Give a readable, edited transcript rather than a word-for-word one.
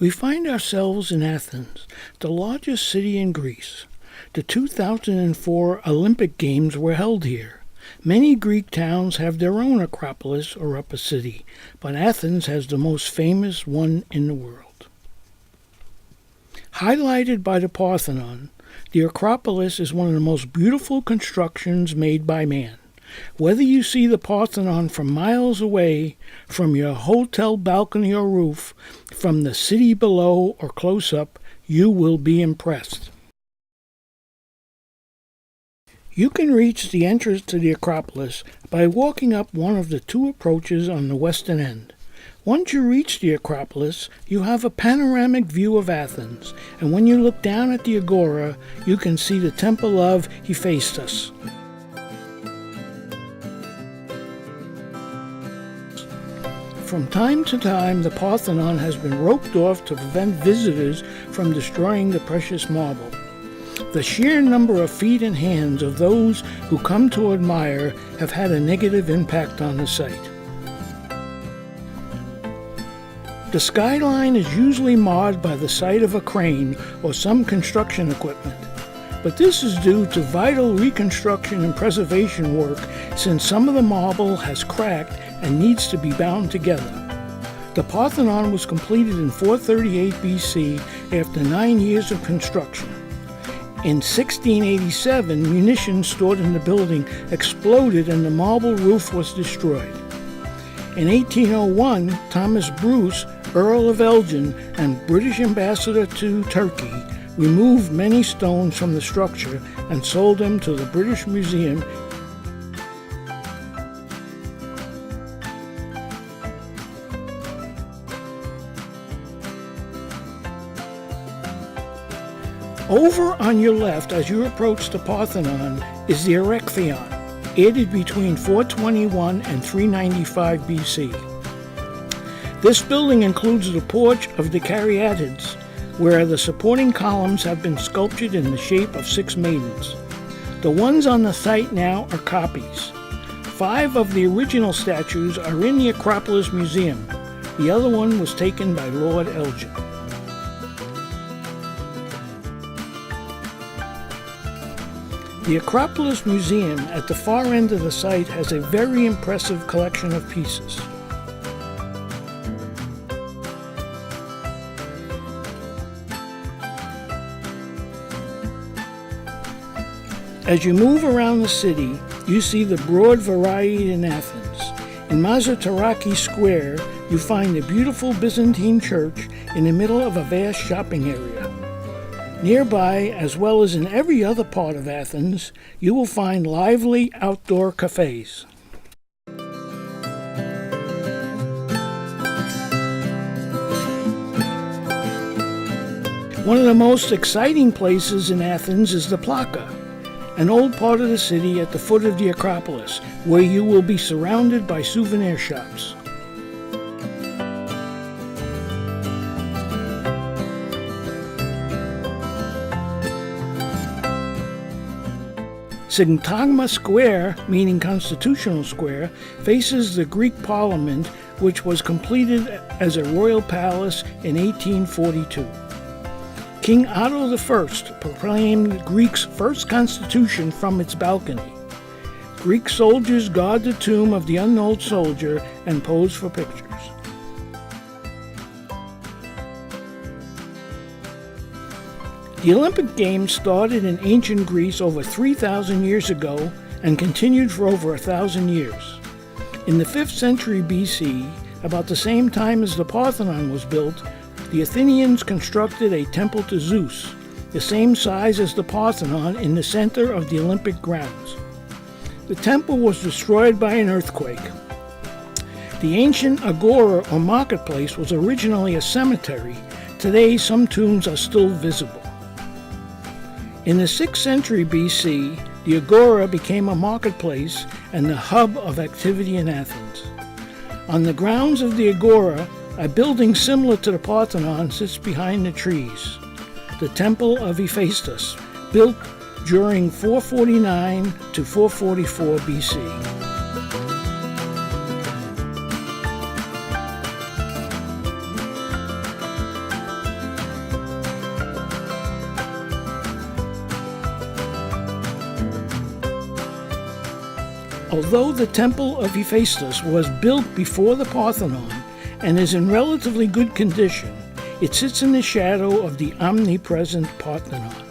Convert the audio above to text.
We find ourselves in Athens, the largest city in Greece. The 2004 Olympic Games were held here. Many Greek towns have their own Acropolis or upper city, but Athens has the most famous one in the world. Highlighted by the Parthenon, the Acropolis is one of the most beautiful constructions made by man. Whether you see the Parthenon from miles away, from your hotel balcony or roof, from the city below or close up, you will be impressed. You can reach the entrance to the Acropolis by walking up one of the two approaches on the western end. Once you reach the Acropolis, you have a panoramic view of Athens, and when you look down at the Agora, you can see the temple of Hephaestus. From time to time, the Parthenon has been roped off to prevent visitors from destroying the precious marble. The sheer number of feet and hands of those who come to admire have had a negative impact on the site. The skyline is usually marred by the sight of a crane or some construction equipment, but this is due to vital reconstruction and preservation work since some of the marble has cracked and needs to be bound together. The Parthenon was completed in 438 BC after 9 years of construction. In 1687, munitions stored in the building exploded and the marble roof was destroyed. In 1801, Thomas Bruce, Earl of Elgin and British ambassador to Turkey, removed many stones from the structure and sold them to the British Museum. Over on your left, as you approach the Parthenon, is the Erechtheion, added between 421 and 395 BC. This building includes the porch of the Caryatids, where the supporting columns have been sculptured in the shape of 6 maidens. The ones on the site now are copies. 5 of the original statues are in the Acropolis Museum. The other one was taken by Lord Elgin. The Acropolis Museum at the far end of the site has a very impressive collection of pieces. As you move around the city, you see the broad variety in Athens. In Monastiraki Square, you find a beautiful Byzantine church in the middle of a vast shopping area. Nearby, as well as in every other part of Athens, you will find lively outdoor cafes. One of the most exciting places in Athens is the Plaka, an old part of the city at the foot of the Acropolis, where you will be surrounded by souvenir shops. Syntagma Square, meaning Constitutional Square, faces the Greek Parliament, which was completed as a royal palace in 1842. King Otto I proclaimed Greece's first constitution from its balcony. Greek soldiers guard the tomb of the unknown soldier and pose for pictures. The Olympic Games started in ancient Greece over 3,000 years ago and continued for over 1,000 years. In the 5th century BC, about the same time as the Parthenon was built, the Athenians constructed a temple to Zeus, the same size as the Parthenon, in the center of the Olympic grounds. The temple was destroyed by an earthquake. The ancient Agora or marketplace was originally a cemetery. Today, some tombs are still visible. In the 6th century BC, the Agora became a marketplace and the hub of activity in Athens. On the grounds of the Agora, a building similar to the Parthenon sits behind the trees. The Temple of Hephaestus, built during 449 to 444 BC. Although the temple of Hephaestus was built before the Parthenon and is in relatively good condition, it sits in the shadow of the omnipresent Parthenon.